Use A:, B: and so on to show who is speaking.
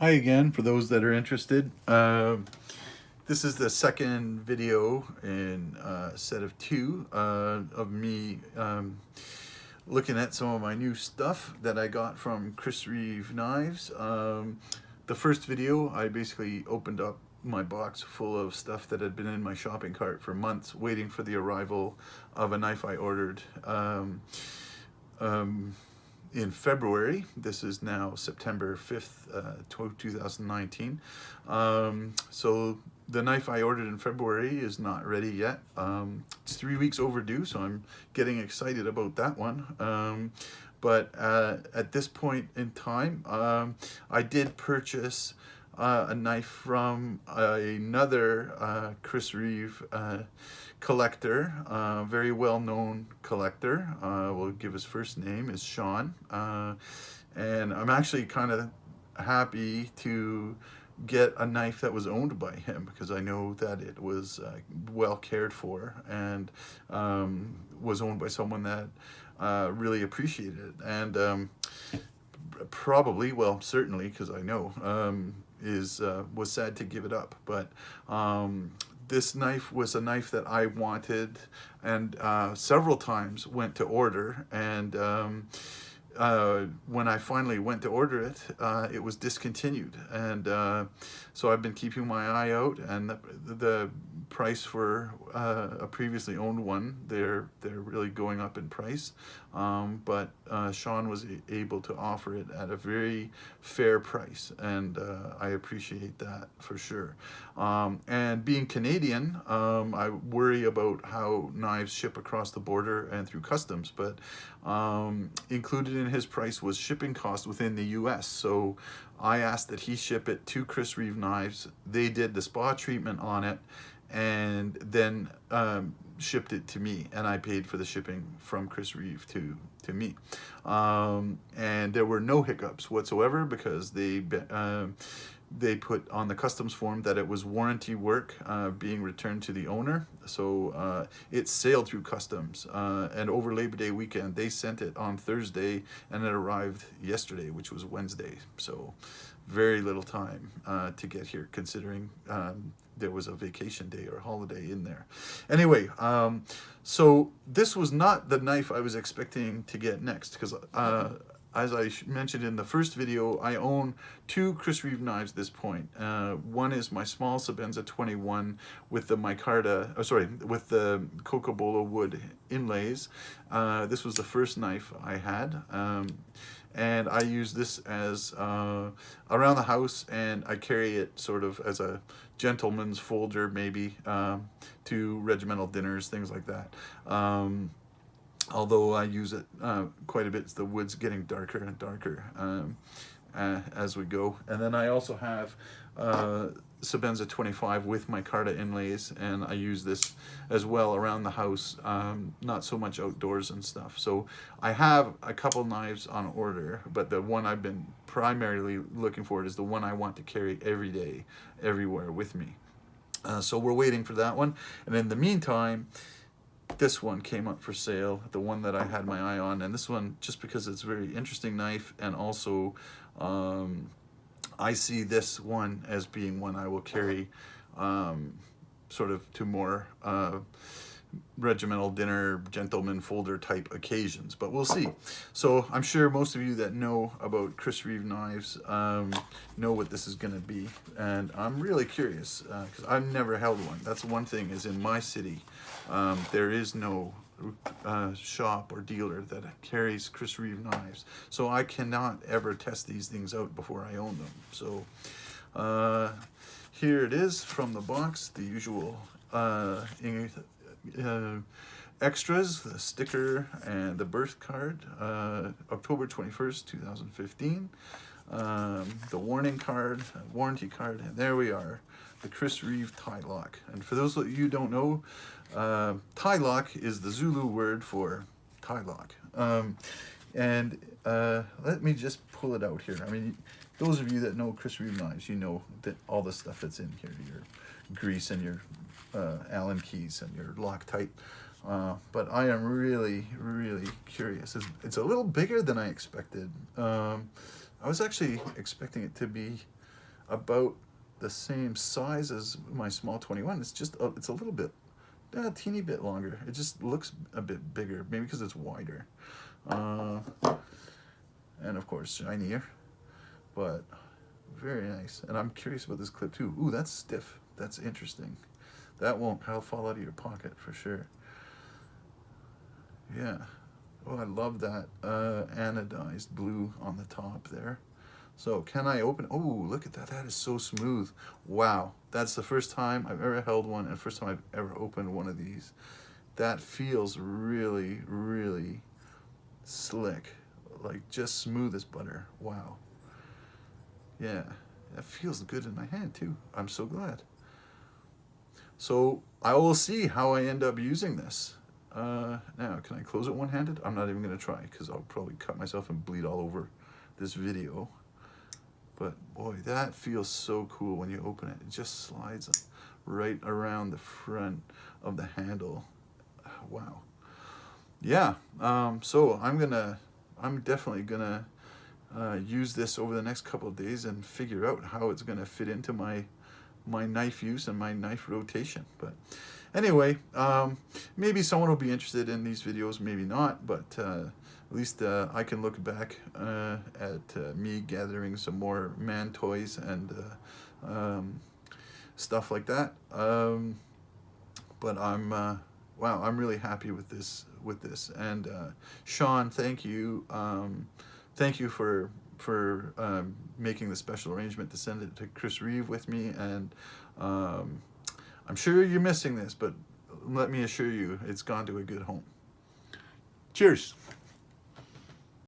A: Hi again, for those that are interested. This is the second video in a set of two of me looking at some of my new stuff that I got from Chris Reeve Knives. The first video, I basically opened up my box full of stuff that had been in my shopping cart for months, waiting for the arrival of a knife I ordered in February. This is now September 5th, 2019. So the knife I ordered in February is not ready yet. It's 3 weeks overdue, so I'm getting excited about that one. But at this point in time, I did purchase a knife from another Chris Reeve collector, very well-known collector. We'll give his first name is Sean, and I'm actually kind of happy to get a knife that was owned by him, because I know that it was well cared for and was owned by someone that really appreciated it, and probably, well, certainly, because I know, was sad to give it up. But this knife was a knife that I wanted, and several times went to order, and when I finally went to order it, it was discontinued, and so I've been keeping my eye out, and the price for a previously owned one, they're really going up in price, but Sean was able to offer it at a very fair price, and I appreciate that for sure. And being Canadian, I worry about how knives ship across the border and through customs, but included in his price was shipping cost within the US. So I asked that he ship it to Chris Reeve Knives. They did the spa treatment on it, and then shipped it to me, and I paid for the shipping from Chris Reeve to me. And there were no hiccups whatsoever, because they put on the customs form that it was warranty work being returned to the owner. So it sailed through customs, and over Labor Day weekend they sent it on Thursday, and it arrived yesterday, which was Wednesday. So very little time to get here, considering there was a vacation day or holiday in there. Anyway, so this was not the knife I was expecting to get next, because as I mentioned in the first video, I own two Chris Reeve knives at this point. One is my small Sebenza 21 with the micarta, with the cocobolo wood inlays. This was the first knife I had, and I use this as around the house, and I carry it sort of as a gentleman's folder, maybe, to regimental dinners, things like that. Although I use it quite a bit, the wood's getting darker and darker as we go. And then I also have Sebenza 25 with micarta inlays, and I use this as well around the house, not so much outdoors and stuff. So I have a couple knives on order, but the one I've been primarily looking for is the one I want to carry every day, everywhere with me. So we're waiting for that one. And in the meantime, this one came up for sale, the one that I had my eye on, and this one, just because it's a very interesting knife, and also I see this one as being one I will carry sort of to more regimental dinner, gentleman folder type occasions, but we'll see. So I'm sure most of you that know about Chris Reeve Knives know what this is going to be, and I'm really curious, because I've never held one. That's one thing, is in my city there is no shop or dealer that carries Chris Reeve knives, so I cannot ever test these things out before I own them. So here it is from the box, the usual extras, the sticker and the birth card, October 21st, 2015, the warning card, warranty card, and there we are, the Chris Reeve Ti Lock. And for those of you who don't know, Ti Lock is the Zulu word for tie lock. And let me just pull it out here. I mean, those of you that know Chris Reeve Knives, you know that all the stuff that's in here, your grease and your Allen keys and your Loctite. But I am really, really curious. It's a little bigger than I expected. I was actually expecting it to be about the same size as my small 21. It's just it's a little bit, a teeny bit longer. It just looks a bit bigger, maybe because it's wider, and of course shinier, but very nice. And I'm curious about this clip too. Ooh, that's stiff. That's interesting. That won't fall out of your pocket for sure. Yeah. Oh, I love that anodized blue on the top there. So can I open? Oh, look at that. That is so smooth. Wow. That's the first time I've ever held one and first time I've ever opened one of these. That feels really, really slick. Like just smooth as butter. Wow. Yeah. That feels good in my hand too. I'm so glad. So I will see how I end up using this. Now, can I close it one-handed? I'm not even going to try because I'll probably cut myself and bleed all over this video. But boy, that feels so cool when you open it. It just slides right around the front of the handle. Wow. Yeah. So I'm definitely gonna use this over the next couple of days and figure out how it's gonna fit into my knife use and my knife rotation. But anyway, maybe someone will be interested in these videos, maybe not, but at least I can look back at me gathering some more man toys and stuff like that. But wow, I'm really happy with this. And Sean, thank you. Thank you for making the special arrangement to send it to Chris Reeve with me. And I'm sure you're missing this, but let me assure you, it's gone to a good home. Cheers.